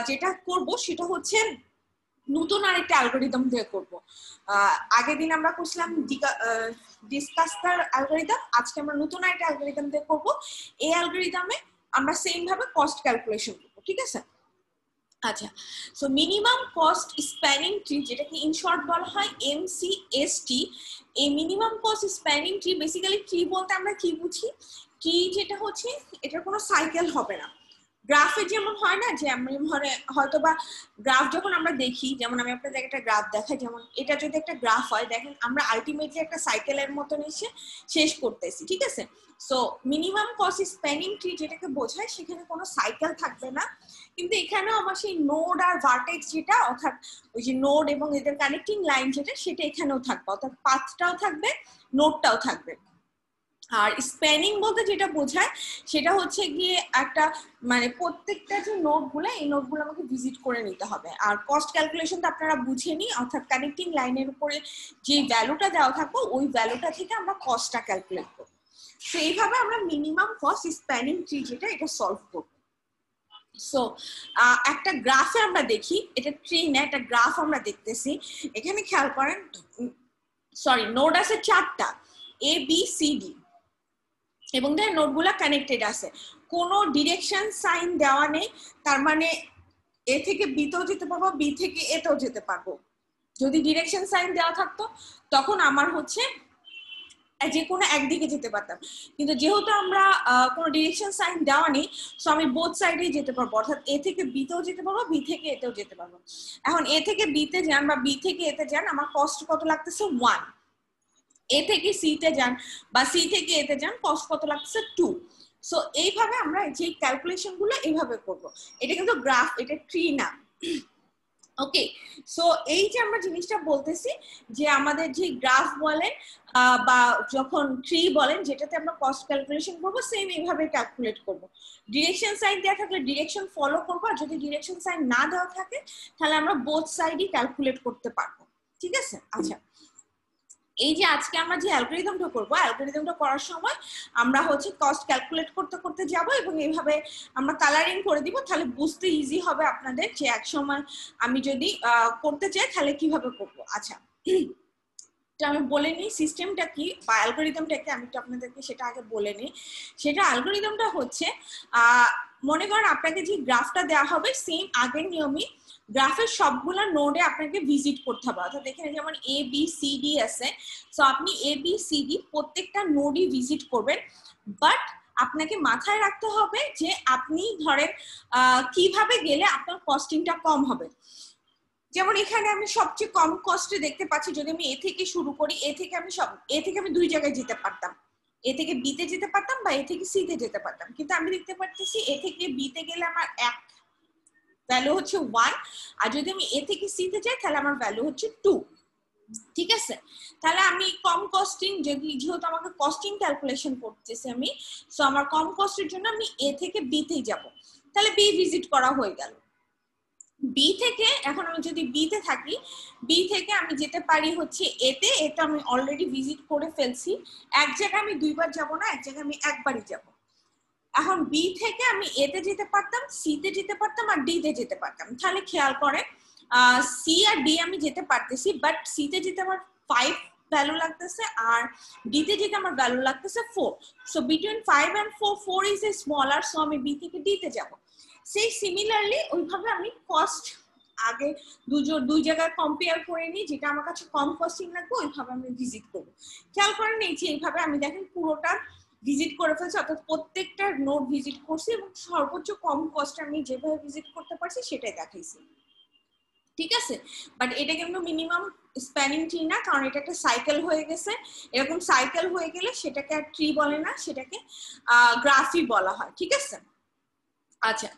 যেটা করব সেটা হচ্ছে নতুন আরেকটা অ্যালগরিদম দিয়ে করব। আগের দিন আমরা করছিলাম ডিসকাস দ্য অ্যালগরিদম, আজকে আমরা নতুন একটা অ্যালগরিদম দিয়ে করব। এই অ্যালগরিদমে আমরা সেম ভাবে কস্ট ক্যালকুলেশন করব, ঠিক আছে? আচ্ছা, so minimum cost spanning tree, যেটাকে ইন শর্ট বলা হয় MCST। এই minimum cost spanning tree, basically tree বলতে আমরা কি বুঝি? ট্রি যেটা হচ্ছে এটার কোনো সাইকেল হবে না। গ্রাফে যেমন হয় না, যে আমি হয়তো বা গ্রাফ যখন আমরা দেখি, যেমন আমি আপনাদের একটা গ্রাফ দেখাই, যেমন এটা যদি একটা গ্রাফ হয়, দেখেন আমরা আলটিমেটলি একটা সাইকেলের মতন এসে শেষ করতেছি, ঠিক আছে? So minimum cost spanning tree যেটাকে বোঝায়, সেখানে কোনো সাইকেল থাকবে না, কিন্তু এখানেও আমার সেই নোড আর ভার্টেক্স যেটা, অর্থাৎ ওই যে নোড এবং এদের কানেক্টিং লাইন যেটা, সেটা এখানেও থাকবে, অর্থাৎ পাথটাও থাকবে, নোডটাও থাকবে। আর স্প্যানিং বলতে যেটা বোঝায় সেটা হচ্ছে গিয়ে একটা মানে প্রত্যেকটা যে নোটগুলো, এই নোটগুলো আমাকে ভিজিট করে নিতে হবে। আর কস্ট ক্যালকুলেশন তো আপনারা বুঝেনি, অর্থাৎ কানেক্টিং লাইনের উপরে যে ভ্যালুটা দেওয়া থাকবে ওই ভ্যালুটা থেকে আমরা কস্টটা ক্যালকুলেট করব। তো এইভাবে আমরা মিনিমাম কস্ট স্প্যানিং ট্রি যেটা, এটা সলভ করব। সো একটা গ্রাফে আমরা দেখি, এটা ট্রি না, একটা গ্রাফ আমরা দেখতেছি। এখানে খেয়াল করেন, সরি, নোড আছে 4টা, ABCD, এবং তার নোটগুলা কানেক্টেড আছে, কোনো ডিরেকশন সাইন দেওয়া নেই, তার মানে এ থেকে বি তেও যেতে পারবো, বি থেকে এ তেও যেতে পারবো। যদি ডিরেকশন সাইন দেওয়া থাকতো তখন আমার হচ্ছে যে কোনো একদিকে যেতে পারতাম, কিন্তু যেহেতু আমরা কোনো ডিরেকশন সাইন দেওয়া নেই, সো আমি বোথ সাইডেই যেতে পারবো, অর্থাৎ এ থেকে বি তেও যেতে পারবো, বি থেকে এতেও যেতে পারবো। এখন এ থেকে বি তে যান বা বি থেকে এতে যান, আমার কস্ট কত লাগতেছে? 1। এ থেকে সি তে যান বা সি থেকে এতে যান, কস্ট কত লাগছে? 2। সো এইভাবে আমরা যে ক্যালকুলেশন গুলো এইভাবে করব। এটা কিন্তু গ্রাফ, এটা ট্রি না। ওকে, সো এই যে আমরা জিনিসটা বলতেছি যে আমাদের যে গ্রাফ বলেন বা যখন ট্রি বলেন, যেটাতে আমরা কস্ট ক্যালকুলেশন করবো, সেম এইভাবে ক্যালকুলেট করব। ডিরেকশন সাইন দেওয়া থাকলে ডিরেকশন ফলো করবো, আর যদি ডিরেকশন সাইন না দেওয়া থাকে তাহলে আমরা বোথ সাইডই ক্যালকুলেট করতে পারবো, ঠিক আছে? আচ্ছা, এই যে আজকে আমরা যে অ্যালগরিদমটা করব, অ্যালগরিদমটা করার সময় আমরা হচ্ছে কস্ট ক্যালকুলেট করতে করতে যাব, এবং এইভাবে আমরা কালারিং করে দিব, তাহলে বুঝতে ইজি হবে আপনাদের, যে এক সময় আমি যদি করতে চাই তাহলে কিভাবে করব। আচ্ছা, আমি বলে নিই সিস্টেমটা কি বা অ্যালগরিদমটা কি, আমি তো আপনাদেরকে সেটা আগে বলে নিই। সেটা অ্যালগরিদমটা হচ্ছে, মনে করেন আপনাকে যে গ্রাফটা দেওয়া হবে, সেম আগের নিয়মই গ্রাফের সবগুলা নোডে আপনাকে ভিজিট করতে হবে, অর্থাৎ এখানে যেমন ABCD আছে, সো আপনি ABCD প্রত্যেকটা নোডই ভিজিট করবেন, বাট আপনাকে মাথায় রাখতে হবে যে আপনি ধরেন কিভাবে গেলে আপনার কস্টিংটা কম হবে। যেমন এখানে আমি সবচেয়ে কম কস্টে দেখতে পাচ্ছি, যদি আমি এ থেকে শুরু করি, এ থেকে আমি 2 জায়গায় যেতে পারতাম, এ থেকে বি তে যেতে পারতাম বা এ থেকে সি তে যেতে পারতাম, কিন্তু আমি দেখতে পাচ্ছি এ থেকে বি তে গেলে আমার এক ভ্যালু হচ্ছে 1, আর যদি আমি এ থেকে সি তে যাই তাহলে আমার ভ্যালু হচ্ছে 2, ঠিক আছে? তাহলে আমি কম কস্টিং, যেহেতু আমাকে কস্টিং ক্যালকুলেশন করতেছি আমি, সো আমার কম কস্টের জন্য আমি এ থেকে বি তে যাব, তাহলে বি ভিজিট করা হয়ে গেল। বি থেকে এখন আমি যদি বি তে থাকি, বি থেকে আমি যেতে পারি হচ্ছে এতে, এটা আমি অলরেডি ভিজিট করে ফেলছি। এক জায়গায় আমি 2বার যাব না, এক জায়গায় আমি একবারই যাব। এখন বি থেকে আমি এতে যেতে পারতাম, সি তে যেতে পারতাম, আর ডি তে যেতে পারতাম। তাহলে খেয়াল করে সি আর ডি আমি যেতে পারতেছি, বাট সি তে যেতে আমার 5 ভ্যালু লাগতেছে, আর ডি তে যেতে আমার ভ্যালু লাগতেছে 4। So between 5 and 4 is a smaller, so আমি বি থেকে ডি তে যাব। সেই সিমিলারলি ওইভাবে আমি কস্ট আগে দুই জায়গায় কম্পেয়ার করে নিই, যেটা আমার কাছে কম কস্টিং লাগবে ওইভাবে আমি ভিজিট করবো। খেয়াল করেন এই যে এইভাবে আমি দেখেন পুরোটা ভিজিট করে ফেলছি, অর্থাৎ প্রত্যেকটা নোড ভিজিট করছি, এবং সর্বোচ্চ কম কস্ট আমি যেভাবে ভিজিট করতে পারছি সেটাই দেখাইছি, ঠিক আছে? বাট এটা কিন্তু মিনিমাম স্প্যানিং ট্রি না, কারণ এটা একটা সাইকেল হয়ে গেছে। এরকম সাইকেল হয়ে গেলে সেটাকে আর ট্রি বলে না, সেটাকে গ্রাফই বলা হয়, ঠিক আছে? আচ্ছা,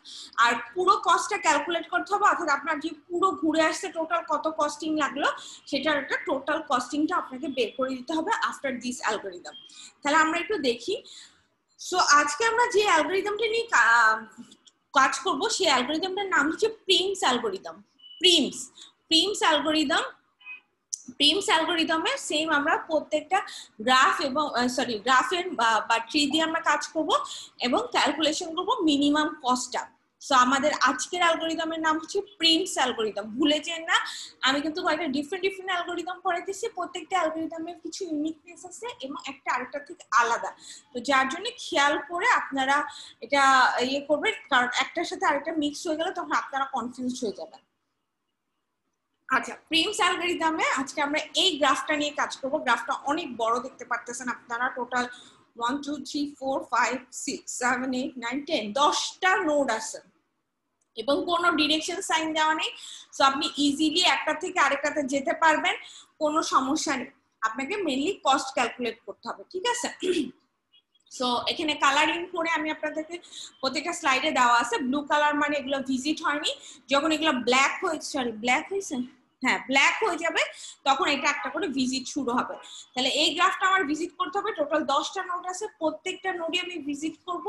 আর পুরো কস্টটা ক্যালকুলেট করতে হবে, অর্থাৎ আপনার যে পুরো ঘুরে আসছে টোটাল কত কস্টিং লাগলো, সেটার একটা টোটাল কস্টিংটা আপনাকে বের করে দিতে হবে আফটার দিস অ্যালগরিদম। তাহলে আমরা একটু দেখি। সো আজকে আমরা যে অ্যালগরিদমটা নিয়ে কাজ করব, সেই অ্যালগরিদমটার নাম হচ্ছে প্রিমস অ্যালগরিদম। প্রিমস অ্যালগরিদমে সেম আমরা প্রত্যেকটা গ্রাফ এবং গ্রাফের বা ট্রি দিয়ে আমরা কাজ করব, এবং ক্যালকুলেশন করব মিনিমাম কস্টটা। সো আমাদের আজকের অ্যালগরিদমের নাম হচ্ছে প্রিমস অ্যালগরিদম। ভুলে যেন না, আমি কিন্তু কয়েকটা ডিফারেন্ট অ্যালগরিদম পড়াইতেছি, প্রত্যেকটা অ্যালগরিদমের কিছু ইউনিকনেস আছে এবং একটা আরেকটা থেকে আলাদা। তো যার জন্য খেয়াল করে আপনারা এটা ইয়ে করবেন, কারণ একটার সাথে আরেকটা মিক্স হয়ে গেলে তখন আপনারা কনফিউজ হয়ে যাবেন। আচ্ছা, প্রিমস অ্যালগরিদমে আজকে আমরা এই গ্রাফটা নিয়ে কাজ করব। গ্রাফটা অনেক বড় দেখতে পারতেছেন আপনারা, টোটাল 1 2 3 4 5 6 7 8 9 10 10টা নোড আছে এবং কোনো ডিরেকশন সাইন দেওয়া নেই। সো আপনি ইজিলি একটা থেকে আরেকটাতে যেতে পারবেন, কোনো সমস্যা নেই। আপনাকে মেইনলি কস্ট ক্যালকুলেট করতে হবে, ঠিক আছে? সো এখানে কালারিং করে আমি আপনাদেরকে প্রত্যেকটা স্লাইডে দেওয়া আছে। ব্লু কালার মানে এগুলো ভিজিট হয়নি, যখন এগুলো ব্ল্যাক হয়েছে হ্যাঁ ব্ল্যাক হয়ে যাবে তখন এটা একটা করে ভিজিট শুরু হবে। তাহলে এই গ্রাফটা আমার ভিজিট করতে হবে। টোটাল 10টা নোড আছে, প্রত্যেকটা নোডে আমি ভিজিট করব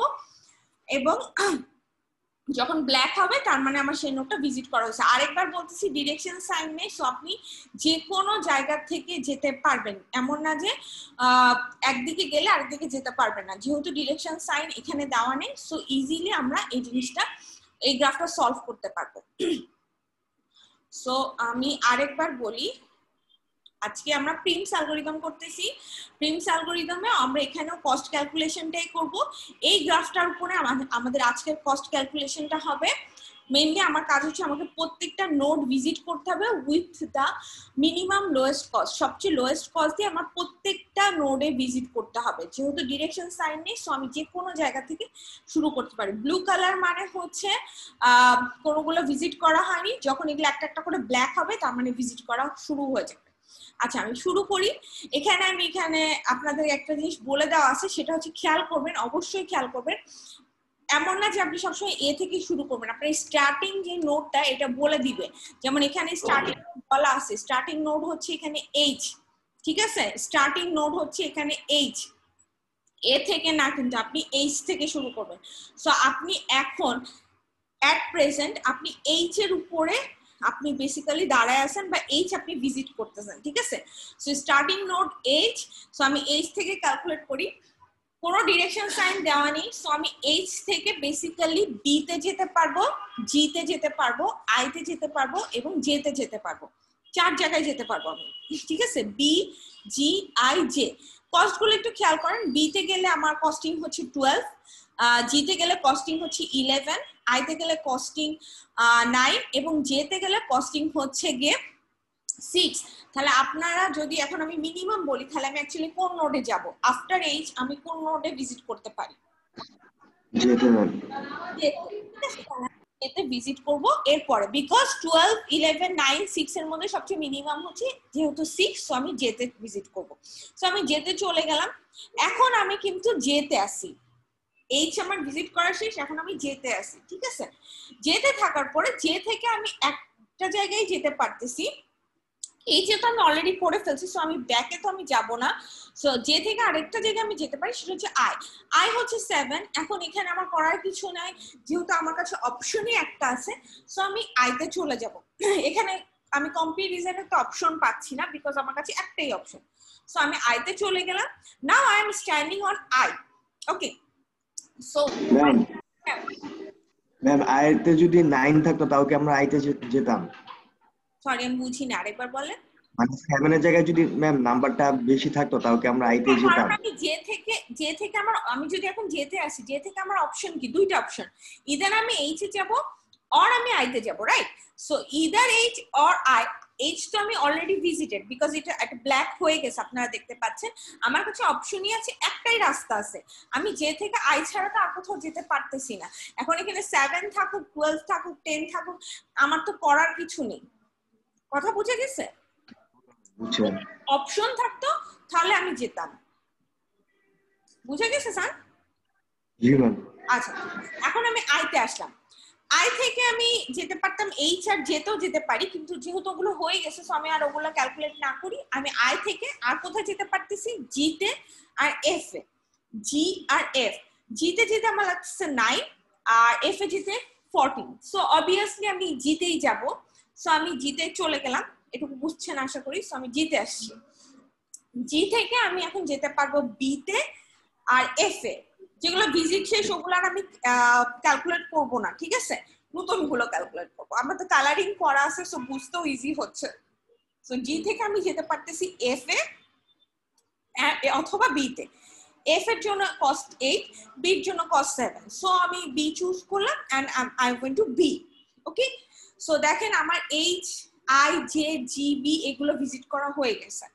এবং যখন ব্ল্যাক হবে তার মানে আমার সেই নোটটা ভিজিট করা হয়েছে। আরেকবার বলতেছি, ডিরেকশন সাইন নেই, সো আপনি যে কোনো জায়গা থেকে যেতে পারবেন, এমন না যে একদিকে গেলে আরেকদিকে যেতে পারবেন না। যেহেতু ডিরেকশন সাইন এখানে দেওয়া নেই, সো ইজিলি আমরা এই জিনিসটা, এই গ্রাফটা সলভ করতে পারবো। সো আমি আরেকবার বলি, আজকে আমরা প্রিমস অ্যালগরিদম করতেছি। প্রিমস অ্যালগরিদমে আমরা এখানেও কস্ট ক্যালকুলেশনটাই করব। এই গ্রাফটার উপরে আমাদের আজকের কস্ট ক্যালকুলেশনটা হবে। মেইনলি আমার কাজ হচ্ছে আমাকে প্রত্যেকটা নোড ভিজিট করতে হবে with the minimum lowest cost. সবচেয়ে লোয়েস্ট কস্ট দিয়ে আমার প্রত্যেকটা নোডে ভিজিট করতে হবে। যেহেতু ডিরেকশন সাইন নেই, সো আমি যে কোনো জায়গা থেকে শুরু করতে পারি। ব্লু কালার মানে হচ্ছে কোনোগুলো ভিজিট করা হয়নি, যখন এগুলো একটা একটা করে ব্ল্যাক হবে তার মানে ভিজিট করা শুরু হয়ে যাবে। আচ্ছা, আমি শুরু করি। এখানে আপনাদের একটা জিনিস বলে দেওয়া আছে, সেটা হচ্ছে খেয়াল করবেন, অবশ্যই খেয়াল করবেন। এমন না যে আপনি সবসময় এ থেকে শুরু করবেন, আপনার স্টার্টিং যে নোডটা এটা বলে দিবে। যেমন এখানে স্টার্টিং বলা আছে, স্টার্টিং নোড হচ্ছে এখানে এইচ, ঠিক আছে? স্টার্টিং নোড হচ্ছে এখানে এইচ, এ থেকে না, কিন্তু আপনি এইচ থেকে শুরু করবেন। সো আপনি এখন এট প্রেজেন্ট আপনি এইচ এর উপরে আপনি বেসিক্যালি দাঁড়ায় আছেন বা এইচ আপনি ভিজিট করতেছেন, ঠিক আছে? So starting node H, so আমি এইচ থেকে ক্যালকুলেট করি। কোনো ডিরেকশন সাইন দেওয়া নেই, সো আমি এইচ থেকে বেসিক্যালি বি তে যেতে পারবো, জি তে যেতে পারবো, আই তে যেতে পারবো এবং জে তে যেতে পারবো। 4 জায়গায় যেতে পারবো আমি, ঠিক আছে? B, G, I, J. Cost গুলো একটু খেয়াল করেন। বি তে গেলে আমার কস্টিং হচ্ছে 12, জি তে গেলে কস্টিং হচ্ছে 11, আই তে গেলে কস্টিং 9 এবং জে তে গেলে কস্টিং হচ্ছে গিয়ে 6। তাহলে আপনারা যদি এখন আমি মিনিমাম বলি, তাহলে আমি অ্যাকচুয়ালি কোন নোডে যাব? আফটার এইচ আমি কোন নোডে ভিজিট করতে পারি? যেতে ভিজিট করব এরপরে, বিকজ 12 11 9 6 এর মধ্যে সবচেয়ে মিনিমাম হচ্ছে যেহেতু 6, সো আমি যেতে ভিজিট করব। সো আমি যেতে চলে গেলাম। এখন আমি কিন্তু যেতে আসি, এইচ আমার ভিজিট করা শেষ, এখন আমি যেতে আসি, ঠিক আছে? যেতে থাকার পরে যে থেকে আমি একটা জায়গায় যেতে পারতেছি, এই যে তো আমি অলরেডি পড়ে ফেলছি, সো আমি ব্যাকে তো আমি যাব না। সো যে থেকে আরেকটা জায়গায় আমি যেতে পারি সেটা হচ্ছে আই। আই হচ্ছে 7। এখন এখানে আমার করার কিছু নাই, যেহেতু আমার কাছে অপশনই একটা আছে, সো আমি আইতে চলে যাব। এখানে আমি কম্পারিজনে তো অপশন পাচ্ছি না, বিকজ আমার কাছে একটাই অপশন। সো আমি আইতে চলে গেলাম। Now I am standing on I. Okay, so ma'am আইতে যদি 9 থাকতো তাও কি আমরা আইতে যেতাম? সরি, আমি বুঝিনি, আরেকবার বলেন। মানে 7 এর জায়গায় যদি ম্যাম নাম্বারটা বেশি থাকতো তাও কি আমরা আইতে যেতাম? আমি যে থেকে আমি যদি এখন যেতে আসি, যে থেকে আমার অপশন কি? দুইটা অপশন, ইদার আমি এইচ এ যাব অর আমি আইতে যাব, right? So either H or I. H তো আমি অলরেডি ভিজিটেড, বিকজ এটা একটা ব্ল্যাক হয়ে গেছে, আপনারা দেখতে পাচ্ছেন। আমার কাছে অপশনই আছে, একটাই রাস্তা আছে, আমি যে থেকে আই ছাড়া তো আর কোথাও যেতে পারতেছি না। এখন এখানে 7 থাকুক, 12 থাকুক, 10 থাকুক, আমার তো করার কিছু নেই। কথা বুঝে গেছে? অপশন থাকতো তাহলে আমি যেতাম। বুঝে গেছে স্যার? জি ম্যাম। আচ্ছা, এখন আমি আইতে আসলাম। আই থেকে আমি যেতে পারতাম এইচ আর যেতেও যেতে পারি, কিন্তু যেহেতু ওগুলো হয়ে গেছে, সো আমি আর ওগুলো ক্যালকুলেট না করি। আমি আই থেকে আর কোথায় যেতে পারতেছি? জি তে আর এফ এ। জি আর এফ, জি তে যেতে আমার লাগছে 9 আর এফ এ যেতে 14। সো অবভিয়াসলি আমি জিতেই যাব। সো আমি জিতে চলে গেলাম, এটুকু বুঝছেন আশা করি। সো আমি জিতে আসছি। জি থেকে আমি এখন যেতে পারবো বি তে আর এফ এ। যেগুলো ভিজিট শেষ ওগুলো আর আমি ক্যালকুলেট করব না, ঠিক আছে, নতুন গুলো ক্যালকুলেট করবো। আমার তো কালারিং করা আছে, সো বুঝতেও ইজি হচ্ছে। সো জি থেকে আমি যেতে পারতেছি এফ এ অথবা বি তে। এফ এর জন্য কস্ট 8, বি এর জন্য কস্ট 7, সো আমি বি চুজ করলাম and I went to B. Okay, so দেখেন আমার H I J G B এগুলো ভিজিট করা হয়ে গেছে।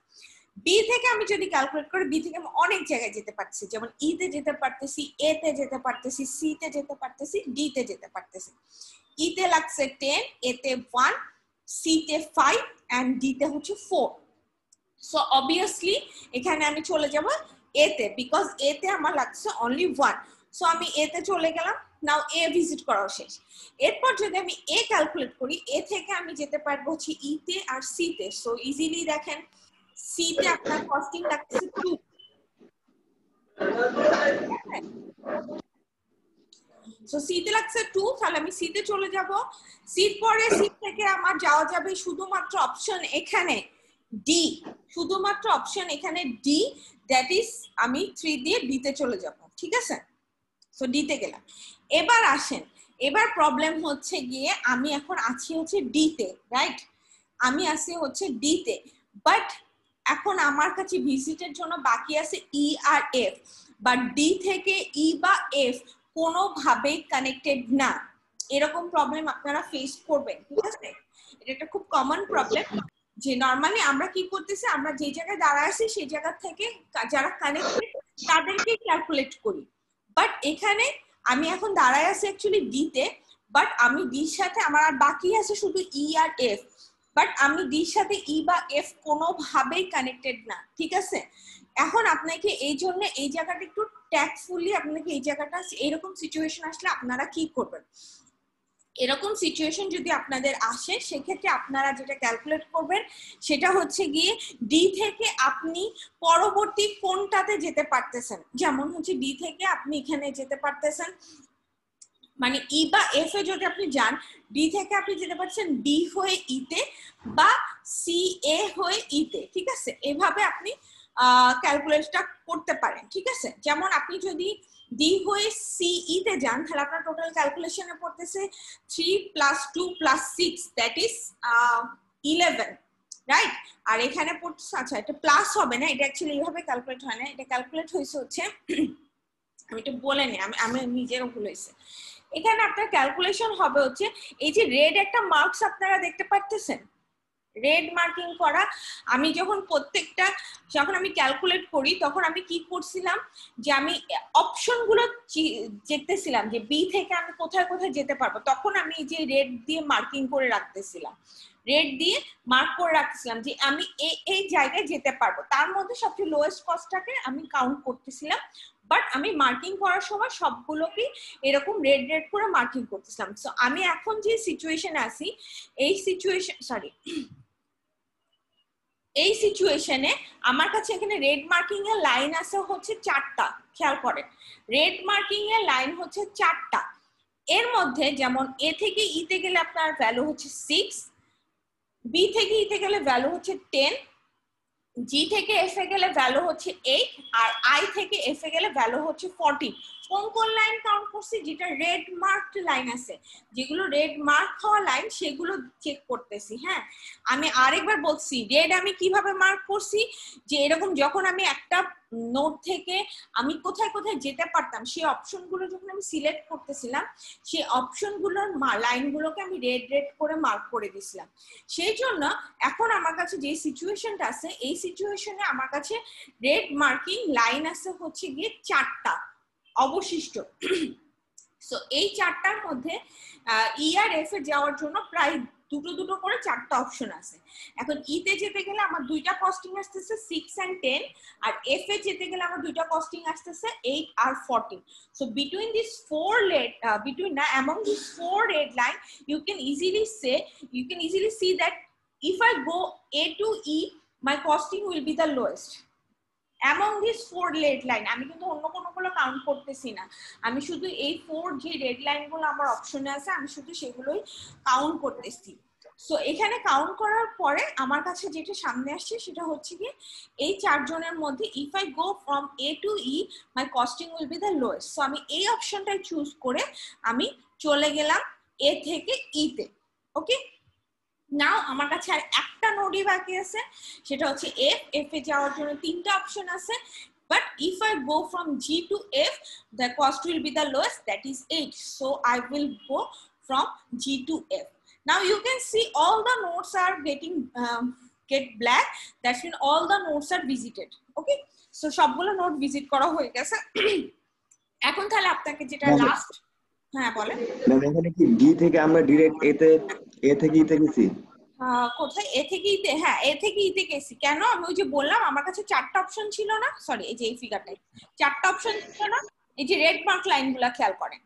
বি থেকে আমি যদি ক্যালকুলেট করি, বি থেকে আমি অনেক জায়গায় যেতে পারতেছি, যেমন ই তে যেতে পারতেছি, এ তে যেতে পারতেছি, সি তে যেতে পারতেছি, ডি তে যেতে পারতেছি। ই তে লাগছে 10, এ তে 1, সি তে 5 এন্ড ডি তে হচ্ছে 4। সো অবভিয়াসলি এখানে আমি চলে যাব এ তে, বিকজ এ তে আমার লাগছে অনলি 1, সো আমি এ তে চলে গেলাম। নাও এ ভিজিট করা শেষ। এরপর যদি আমি এ ক্যালকুলেট করি, এ থেকে আমি যেতে পারবো হচ্ছে ই তে আর সি তে। সো ইজিলি দেখেন সি তে আপনার কস্টিং লাগছে 2, সো সি তে লাগছে 2, তাহলে আমি সি তে চলে যাব। সির পরে সি থেকে আমার যাওয়া যাবে শুধুমাত্র অপশন এখানে ডি, শুধুমাত্র অপশন এখানে ডি, দ্যাট ইজ আমি 3 দিয়ে ডি তে চলে যাব, ঠিক আছে। সো ডি তে গেলাম। এবার আসেন, এবার প্রবলেম হচ্ছে গিয়ে আমি এখন আছি হচ্ছে ডি তে, রাইট, আমি আছি হচ্ছে ডি তে, বাট এখন আমার কাছে ভিজিটের জন্য বাকি আছে ই আর এফ, বাট ডি থেকে ই বা এফ কোনোভাবেই কানেক্টেড না। এরকম প্রবলেম আপনারা ফেস করবেন, ঠিক আছে, এটা একটা খুব কমন প্রবলেম। যে নরমালি আমরা কি করতেছি, আমরা যে জায়গায় দাঁড়ায় আছি সেই জায়গা থেকে যারা কানেক্টেড তাদেরকে ক্যালকুলেট করি, বাট এখানে আমি এখন দাঁড়ায় আছি অ্যাকচুয়ালি ডি তে, বাট আমি ডির সাথে আমার আর বাকি আছে শুধু ই আর এফ, বাট আমি ডির সাথে ই বা এফ কোনোভাবেই কানেক্টেড না, ঠিক আছে। এখন আপনাকে এই জন্য এই জায়গাটা একটু ট্যাক্টফুলি আপনাকে এই জায়গাটা, এরকম সিচুয়েশন আসলে আপনারা কি করবেন, এরকম সিচুয়েশন যদি আপনাদের আসে সেক্ষেত্রে আপনারা যেটা ক্যালকুলেট করবেন সেটা হচ্ছে গিয়ে ডি থেকে আপনি পরবর্তী কোনটাতে যেতে পারতেছেন। যেমন হচ্ছে ডি থেকে আপনি এখানে যেতে পারতেছেন, মানে ই বা এফ এ যদি আপনি যান, ডি থেকে আপনি যেতে পারছেন ডি হয়ে ইতে বা সি এ হয়ে ইতে, ঠিক আছে, এভাবে আপনি ক্যালকুলেটটা করতে পারেন, ঠিক আছে। যেমন আপনি যদি ডি হয়ে সি ই তে যান, তাহলে আপনার টোটাল ক্যালকুলেশনে পড়তেছে 3 + 2 + 6, দ্যাট ইজ 11, রাইট। আর এখানে পড়ছে, আচ্ছা এটা প্লাস হবে না, এটা অ্যাকচুয়ালি এইভাবে ক্যালকুলেট হয় না, এটা ক্যালকুলেট হয়েছে হচ্ছে আমি এটা বলে নি, আমি নিজেরও ভুল হয়েছে। এখানে আপনার ক্যালকুলেশন হবে হচ্ছে এই যে রেড একটা মার্কস আপনারা দেখতে পাচ্ছেন, রেড মার্কিং করা। আমি যখন প্রত্যেকটা যখন আমি ক্যালকুলেট করি তখন আমি কি করছিলাম, যে আমি অপশনগুলো দেখতেছিলাম যে বি থেকে আমি কোথায় কোথায় যেতে পারবো, তখন আমি এই যে রেড দিয়ে মার্কিং করে রাখতেছিলাম, রেড দিয়ে মার্ক করে রাখতেছিলাম যে আমি এই জায়গায় যেতে পারবো, তার মধ্যে সবচেয়ে লোয়েস্ট কস্টটাকে আমি কাউন্ট করতেছিলাম, বাট আমি মার্কিং করার সময় সবগুলোকে এরকম রেড রেড করে মার্কিং করতেছিলাম। সো আমি এখন যে সিচুয়েশনে আছি, এই সিচুয়েশনে আমার কাছে এখানে রেড মার্কিং এর লাইন আছে হচ্ছে 4টা, খেয়াল করেন, রেড মার্কিং এর লাইন হচ্ছে 4টা। এর মধ্যে যেমন এ থেকে ইতে গেলে আপনার ভ্যালু হচ্ছে 6, বি থেকে ইতে গেলে ভ্যালু হচ্ছে 10, জি থেকে এফ এ গেলে ভ্যালু হচ্ছে 8, আর আই থেকে এফ এ গেলে ভ্যালু হচ্ছে 14। কোন কোন লাইন কাউন্ট করছি, যেটা রেড মার্কড লাইন আছে, যেগুলো রেড মার্ক হওয়া লাইন সেগুলো চেক করতেছি। হ্যাঁ, আমি আরেকবার বলছি, রেড আমি কিভাবে মার্ক করছি, যে এরকম যখন আমি একটা নোট থেকে আমি কোথায় কোথায় যেতে পারতাম সেই অপশনগুলো যখন আমি সিলেক্ট করতেছিলাম, সেই অপশনগুলোর লাইনগুলোকে আমি রেড রেড করে মার্ক করে দিছিলাম। সেই জন্য এখন আমার কাছে যে সিচুয়েশনটা আছে, এই সিচুয়েশনে আমার কাছে রেড মার্কিং লাইন আছে হচ্ছে গিয়ে 4টা অবশিষ্ট। সো এই 4টার মধ্যে ই আর এফ এ যাওয়ার জন্য প্রায় দুটো দুটো করে 4টা অপশন আছে। এখন ই তে যেতে গেলে আমার 2টা কস্টিং আসতেছে 6 and 10, আর এফ এ যেতে গেলে আমার 2টা কস্টিং আসতেছে 8 আর 14। So between this among these 4 red line you can easily see that if I go A to E, my costing will be the lowest among these 4 red line. আমি কিন্তু অন্য কোনোগুলো count করতেছি না, আমি শুধু এই 4 যে রেড লাইন গুলো আমার অপশনে আছে আমি শুধু সেগুলোই কাউন্ট করতেছি। সো এখানে কাউন্ট করার পরে আমার কাছে যেটা সামনে আসছে সেটা হচ্ছে কি এই চারজনের মধ্যে if I go from A to E my costing will be the lowest. So আমি এই অপশনটাই চুজ করে আমি চলে গেলাম এ থেকে ই তে। ওকে, নাও আমার কাছে আর একটা নোডই বাকি আছে, সেটা হচ্ছে এফ। এফ এ যাওয়ার জন্য তিনটা অপশন আছে, but if I go from G to F the cost will be the lowest, that is 8, so I will go from G to F. Now you can see all the nodes are get black, that's mean all the nodes are visited. Okay, so সবগুলো node visit করা হয়ে গেছে। এখন তাহলে আপনাকে যেটা last, হ্যাঁ বলেন। ম্যাম এখানে কি ডি থেকে আমরা ডাইরেক্ট এ থেকে ইতে গেছি? কোথায় এ থেকে ইতে? হ্যাঁ, এ থেকে ইতে গেছি। কেন? আমি ওই যে বললাম আমার কাছে চারটা অপশন ছিল না, সরি এই যে এই ফিগারটাই চারটা অপশন ছিল না, এই যে রেড মার্ক লাইনগুলো খেয়াল করেন,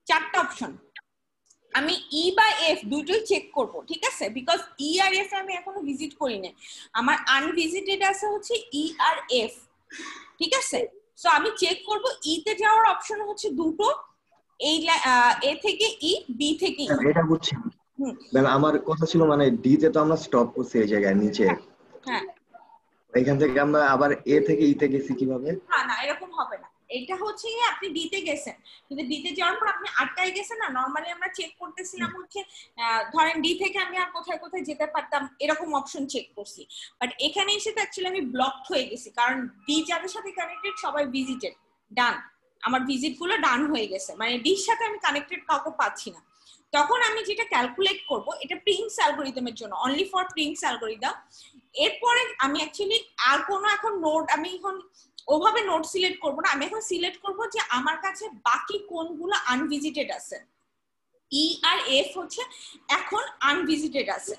চারটা অপশন। আমি ই বা এফ দুটোই চেক করব, ঠিক আছে, বিকজ ই আর এফ আমি এখনো ভিজিট করি না, আমার আনভিজিটেড আছে হচ্ছে ই আর এফ, ঠিক আছে। সো আমি চেক করব ই তে যাওয়ার অপশন হচ্ছে দুটো, এই এ থেকে ই, বি থেকে ই। এটা বুঝছি ম্যাম, আমার কথা ছিল মানে ডি তে তো আমরা স্টপ করছি এই জায়গায় নিচে, হ্যাঁ এখান থেকে আমরা আবার এ থেকে ই তে গেছি কিভাবে? না এরকম হবে না, এটা হচ্ছে আপনি ডিতে গেছেন, কিন্তু ডিতে যাওয়ার পর আপনি আটটায় গেছেন না, নরমালি আমরা চেক করতেছিলাম হচ্ছে ধরেন ডি থেকে আমি আর কোথায় কোথায় যেতে পারতাম এরকম অপশন চেক করছি, বাট এখানে এসে তো অ্যাকচুয়ালি আমি ব্লকড হয়ে গেছি, কারণ ডি যাদের সাথে কানেক্টেড সবাই ভিজিটেড, ডান, আমার ভিজিট গুলো ডান হয়ে গেছে, মানে ডির সাথে আমি কানেক্টেড কাউকে পাচ্ছি না। তখন আমি যেটা ক্যালকুলেট করব, এটা প্রিন্স অ্যালগরিদমের জন্য, অনলি ফর প্রিন্স অ্যালগরিদম। এরপরে আমি অ্যাকচুয়ালি আর কোনো এখন নোড আমি এখন ওভাবে নোট সিলেক্ট করব না, আমি এখন সিলেক্ট করব যে আমার কাছে বাকি কোনগুলো আনভিজিটেড আছে। ই আর এফ হচ্ছে এখন আনভিজিটেড আছে,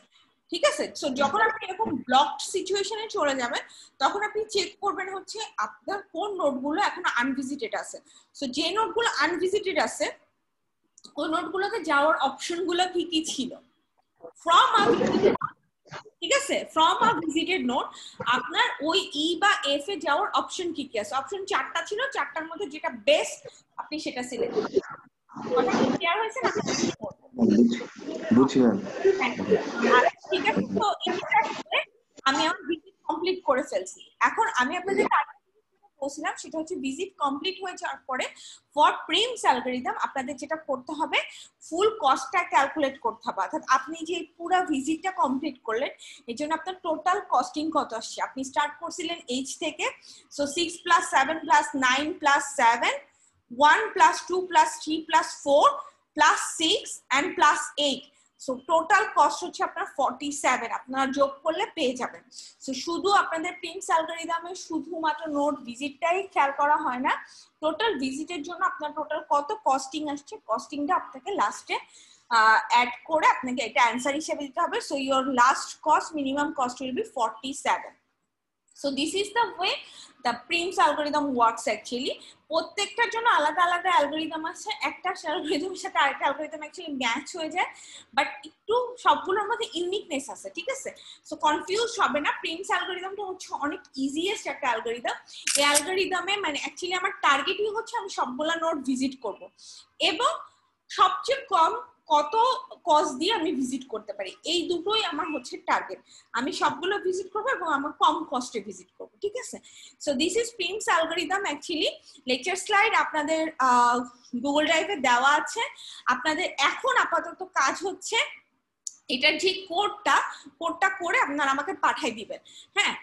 ঠিক আছে। সো যখন আপনি এরকম ব্লকড সিচুয়েশনে চলে যাবেন তখন আপনি চেক করবেন হচ্ছে আপনার কোন নোটগুলো এখন আনভিজিটেড আছে। সো যে নোটগুলো আনভিজিটেড আছে ওই নোটগুলোতে যাওয়ার অপশনগুলো কি কি ছিল। ফ্রম আ ভিজিটেড, ঠিক আছে, ফ্রম আ ভিজিটেড নোট আপনার ওই ই বা এফ এ যাওয়ার অপশন কি কি আছে। অপশন চারটা ছিল, চারটার মধ্যে যেটা বেস্ট আপনি সেটা সিলেক্ট করবেন। কথা কি ক্লিয়ার হয়েছে না? বুঝছি ম্যাম। আর ঠিক আছে, তো এইটা করে আমি আমার ভিজিট কমপ্লিট করে ফেলছি। এখন আমি আপনাদের বলছিলাম সেটা হচ্ছে ভিজিট কমপ্লিট হয়ে যাওয়ার পরে ফর প্রিমস অ্যালগরিদম আপনাদের যেটা করতে হবে ফুল কস্টটা ক্যালকুলেট করতে হবে, অর্থাৎ আপনি যে পুরো ভিজিটটা কমপ্লিট করলেন এর জন্য আপনার টোটাল কস্টিং কত আসছে। আপনি স্টার্ট করছিলেন এইচ থেকে, so 6 plus 7 plus 9 plus 7, 1 plus 2 plus 3 plus 4 plus 6 and plus 8, so total cost হচ্ছে আপনার 47, আপনারা যোগ করলে পেয়ে যাবেন। সো শুধু আপনাদের প্রিমস অ্যালগরিদমে শুধুমাত্র নোট ভিজিটটাই খেয়াল করা হয় না, টোটাল ভিজিটের জন্য আপনার টোটাল কত কস্টিং আসছে, কস্টিংটা আপনাকে লাস্টে অ্যাড করে আপনাকে এটা অ্যান্সার হিসেবে দিতে হবে। So your last cost, minimum cost will be 47. So this is the way the Prim's algorithm works actually. প্রত্যেকটার জন্য আলাদা আলাদা অ্যালগরিদম আছে, একটা অ্যালগরিদমের সাথে আরেকটা অ্যালগরিদম অ্যাকচুয়ালি ম্যাচ হয়ে যায়, বাট একটু সবগুলোর মধ্যে ইউনিকনেস আছে, ঠিক আছে। সো কনফিউজ হবে না, প্রিমস অ্যালগরিদমটা হচ্ছে অনেক ইজিয়েস্ট একটা অ্যালগরিদম। এই অ্যালগরিদমে মানে অ্যাকচুয়ালি আমার টার্গেটই হচ্ছে আমি সবগুলা নোড ভিজিট করব এবং সবচেয়ে কম কত কস্ট দিয়ে আমি ভিজিট করতে পারি, এই দুটোই আমার হচ্ছে টার্গেট। আমি সবগুলো ভিজিট করবো এবং আমার কম কস্টে ভিজিট করবো, ঠিক আছে। So this is Prim's algorithm. Actually lecture slide আপনাদের গুগল ড্রাইভে দেওয়া আছে। আপনাদের এখন আপাতত কাজ হচ্ছে এটার যে কোডটা করে আপনারা আমাকে পাঠিয়ে দিবেন, হ্যাঁ।